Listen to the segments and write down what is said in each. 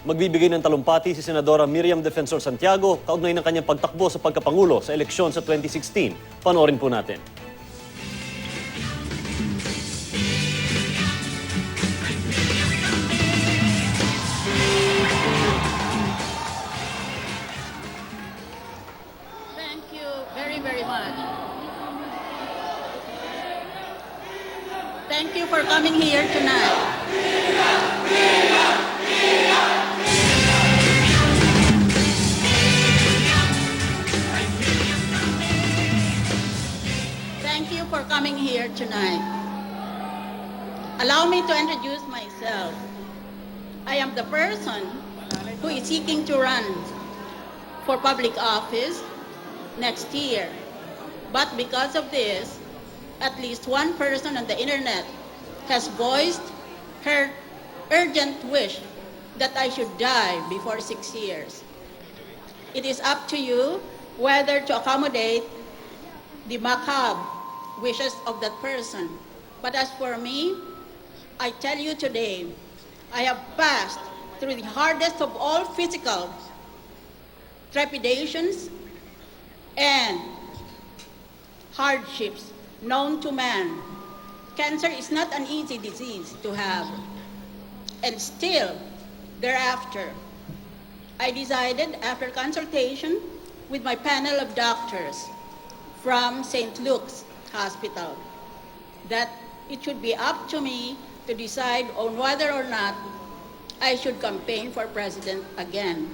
Magbibigay ng talumpati si Senadora Miriam Defensor Santiago kaugnay ng kanyang pagtakbo sa pagkapangulo sa eleksyon sa 2016. Panoorin po natin. Thank you very, very much. Thank you for coming here tonight. Thank you for coming here tonight. Allow me to introduce myself. I am the person who is seeking to run for public office next year. But because of this, at least one person on the internet has voiced her urgent wish that I should die before 6 years. It is up to you whether to accommodate the macabre wishes of that person. But as for me, I tell you today, I have passed through the hardest of all physical trepidations and hardships known to man. Cancer is not an easy disease to have. And still, thereafter, I decided after consultation with my panel of doctors from St. Luke's Hospital that it should be up to me to decide on whether or not I should campaign for president again.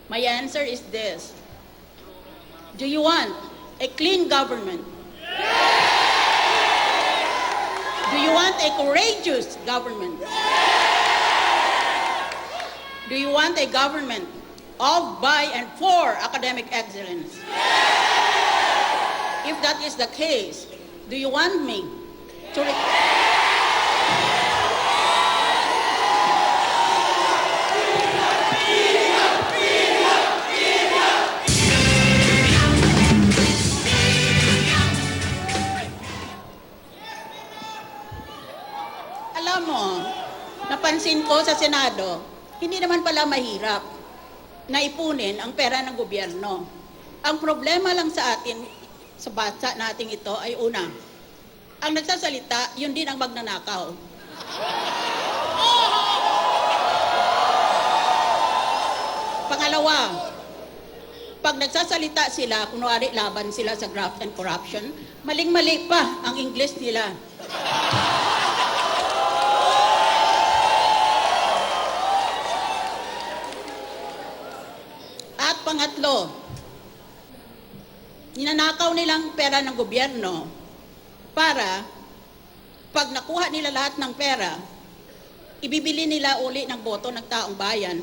My answer is this. Do you want a clean government? Do you want a courageous government? Do you want a government of, by, and for academic excellence? If that is the case, do you want me to Alam mo, napansin ko sa Senado, hindi naman pala mahirap na ipunin ang pera ng gobyerno. Ang problema lang sa atin, sa bansa nating ito ay una, ang nagsasalita, yun din ang magnanakaw. Pangalawa, pag nagsasalita sila, kunwari laban sila sa graft and corruption, maling-mali pa ang English nila. At pangatlo, ninanakaw nilang pera ng gobyerno para pag nakuha nila lahat ng pera, ibibili nila uli ng boto ng taong bayan.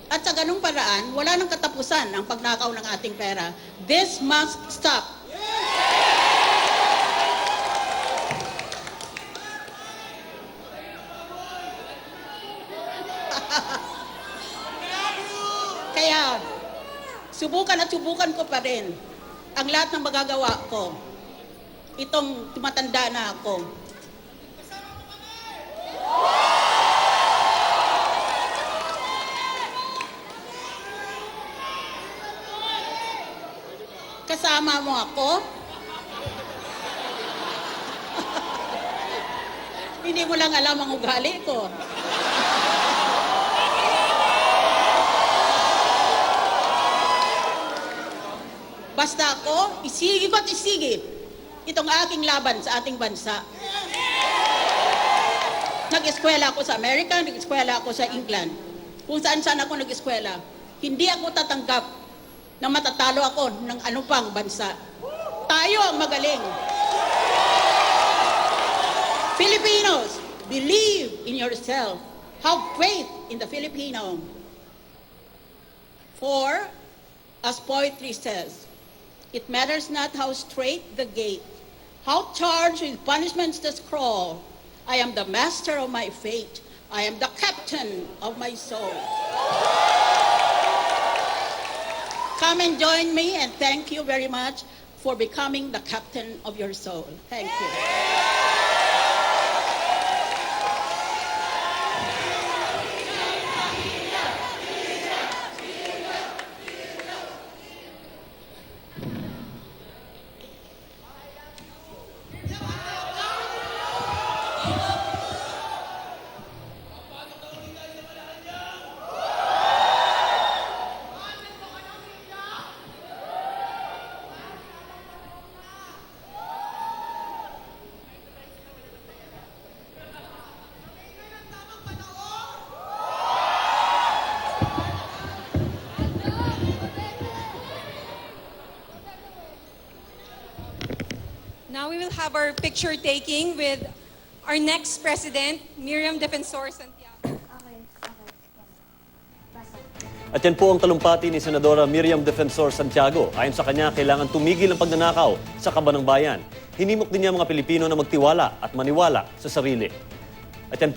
At sa ganung paraan, wala nang katapusan ang pagnakaw ng ating pera. This must stop. Kaya, subukan at subukan ko pa rin ang lahat ng magagawa ko. Itong tumatanda na ako. Kasama mo ako? Hindi mo lang alam ang ugali ko. Basta ako, isigip at isigip itong aking laban sa ating bansa. Nag-eskwela ako sa Amerika, nag-eskwela ako sa England. Kung saan-saan ako nag-eskwela. Hindi ako tatanggap na matatalo ako ng anupang bansa. Tayo ang magaling. Filipinos, believe in yourself. Have faith in the Filipino. For, as poetry says, it matters not how straight the gate, how charged with punishments the scroll. I am the master of my fate. I am the captain of my soul. Come and join me, and thank you very much for becoming the captain of your soul. Thank you. Now we will have our picture taking with our next president, Miriam Defensor Santiago. At yan po ang talumpati ni Senadora Miriam Defensor Santiago. Ayon sa kanya, kailangan tumigil ang pagnanakaw sa kaban ng bayan. Hinimok din niya mga Pilipino na magtiwala at maniwala sa sarili. At yan